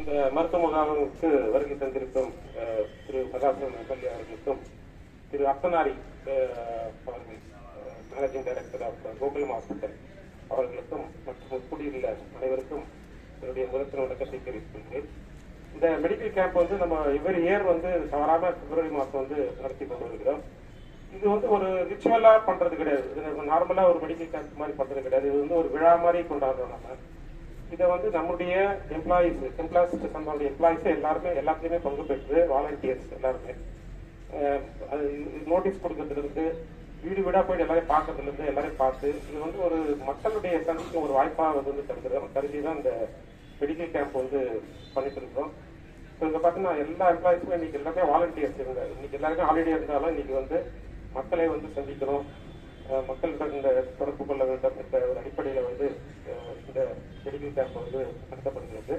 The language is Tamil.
இந்த மருத்துவ முகாமுக்கு வருகை தந்திருக்கும் திரு மதாசன் எம்எல்ஏ அவர்களுக்கும், திரு அர்த்தநாரி அவர்கள் managing director of Gokulam hospital அவர்களுக்கும் மற்றும் கூடியுள்ள அனைவருக்கும் என்னுடைய முதற்கண் வணக்கத்தை தெரிவித்துள்ளேன். இந்த மெடிக்கல் கேம்ப் வந்து நம்ம எவ்ரி இயர் வந்து தவறாம பிப்ரவரி மாதம் வந்து நடத்தி கொண்டு வருகிறோம். இது வந்து ஒரு ரிச்சுவலா பண்றது கிடையாது, இது நார்மலா ஒரு மெடிக்கல் கேம்ப் மாதிரி பண்றது கிடையாது. இது வந்து ஒரு விழா மாதிரி கொண்டாடுறோம். நம்ம இதை வந்து நம்முடைய நம்மளுடைய எம்ப்ளாயிஸ் எல்லாத்தையுமே பங்கு பெற்று வாலண்டியர்ஸ் எல்லாருமே நோட்டீஸ் கொடுக்கறதுல இருந்து வீடு வீடா போயிட்டு எல்லாரையும் பார்க்கறதுல இருந்து எல்லாரையும் பார்த்து இது வந்து ஒரு மக்களுடைய சந்திக்கும் ஒரு வாய்ப்பாக வந்து கருதி தான் இந்த மெடிக்கல் கேம்ப் வந்து பண்ணிட்டு இருக்கிறோம். ஸோ இங்க பார்த்தீங்கன்னா எல்லா எம்ப்ளாயிஸுமே இன்னைக்கு எல்லாமே வாலண்டியர்ஸ் இருங்க. இன்னைக்கு எல்லாருமே ஹாலிடே இருந்தாலும் இன்னைக்கு வந்து மக்களை வந்து சந்திக்கணும், மக்களுடன் இந்த தொடர்பு கொள்ள வேண்டும் என்ற ஒரு அடிப்படையில் வந்து இந்த மெடிக்கல் கேம்ப் வந்து நடத்தப்படுகிறது.